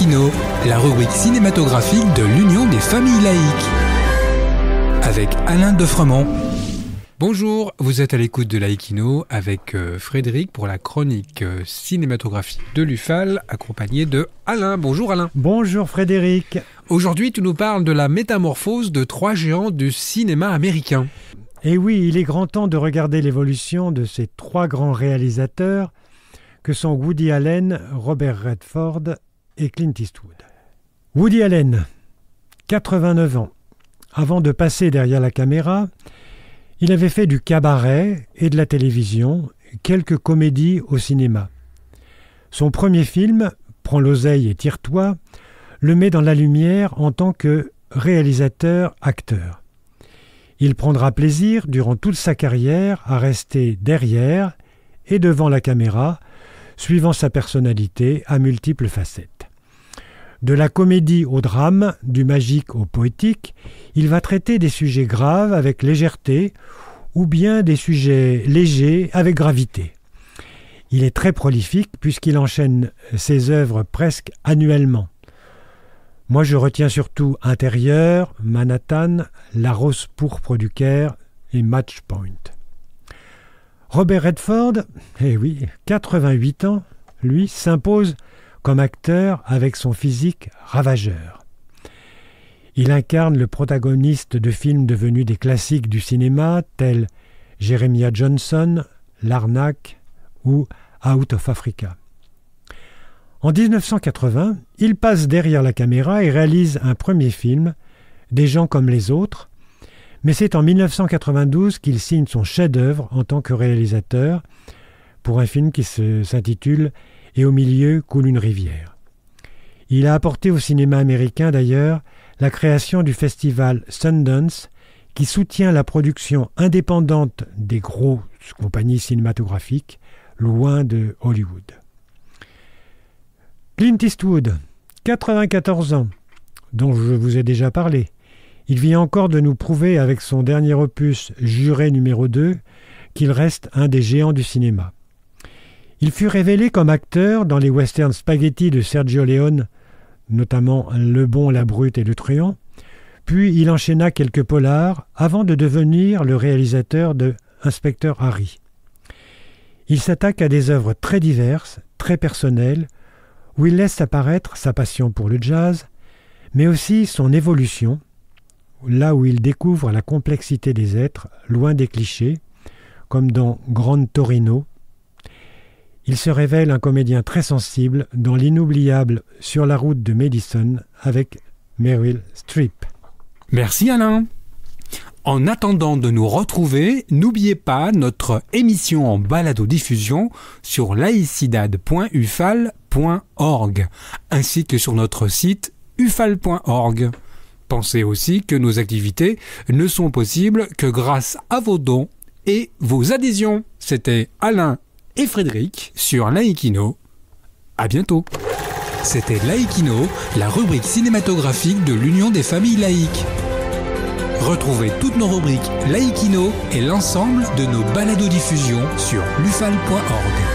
Laïkino, la rubrique cinématographique de l'Union des familles laïques. Avec Alain Defremont. Bonjour, vous êtes à l'écoute de Laïkino avec Frédéric pour la chronique cinématographique de l'UFAL, accompagné de Alain. Bonjour Alain. Bonjour Frédéric. Aujourd'hui, tu nous parles de la métamorphose de 3 géants du cinéma américain. Et oui, il est grand temps de regarder l'évolution de ces 3 grands réalisateurs que sont Woody Allen, Robert Redford et Clint Eastwood. Woody Allen, 89 ans. Avant de passer derrière la caméra, il avait fait du cabaret et de la télévision, quelques comédies au cinéma. Son premier film, Prends l'oseille et tire-toi, le met dans la lumière en tant que réalisateur-acteur. Il prendra plaisir, durant toute sa carrière, à rester derrière et devant la caméra, suivant sa personnalité à multiples facettes. De la comédie au drame, du magique au poétique, il va traiter des sujets graves avec légèreté ou bien des sujets légers avec gravité. Il est très prolifique puisqu'il enchaîne ses œuvres presque annuellement. Moi, je retiens surtout Intérieur, Manhattan, La rose pourpre du Caire et Match Point. Robert Redford, 88 ans, lui, s'impose comme acteur avec son physique ravageur. Il incarne le protagoniste de films devenus des classiques du cinéma tels Jeremiah Johnson, L'Arnaque ou Out of Africa. En 1980, il passe derrière la caméra et réalise un premier film, Des gens comme les autres, mais c'est en 1992 qu'il signe son chef-d'œuvre en tant que réalisateur pour un film qui s'intitule « Et au milieu coule une rivière ». Il a apporté au cinéma américain d'ailleurs la création du festival Sundance qui soutient la production indépendante des grosses compagnies cinématographiques loin de Hollywood. Clint Eastwood, 94 ans, dont je vous ai déjà parlé. Il vient encore de nous prouver avec son dernier opus Juré numéro 2 qu'il reste un des géants du cinéma. Il fut révélé comme acteur dans les westerns spaghetti de Sergio Leone, notamment Le Bon, la Brute et Le Truand, puis il enchaîna quelques polars avant de devenir le réalisateur de Inspecteur Harry. Il s'attaque à des œuvres très diverses, très personnelles, où il laisse apparaître sa passion pour le jazz, mais aussi son évolution, là où il découvre la complexité des êtres, loin des clichés, comme dans Gran Torino. Il se révèle un comédien très sensible dans l'inoubliable Sur la route de Madison avec Meryl Streep. Merci Alain. En attendant de nous retrouver, n'oubliez pas notre émission en balado-diffusion sur laicidad.ufal.org ainsi que sur notre site ufal.org. Pensez aussi que nos activités ne sont possibles que grâce à vos dons et vos adhésions. C'était Alain et Frédéric sur Laïkino. À bientôt. C'était Laïkino, la rubrique cinématographique de l'Union des familles laïques. Retrouvez toutes nos rubriques Laïkino et l'ensemble de nos balados-diffusions sur lufal.org.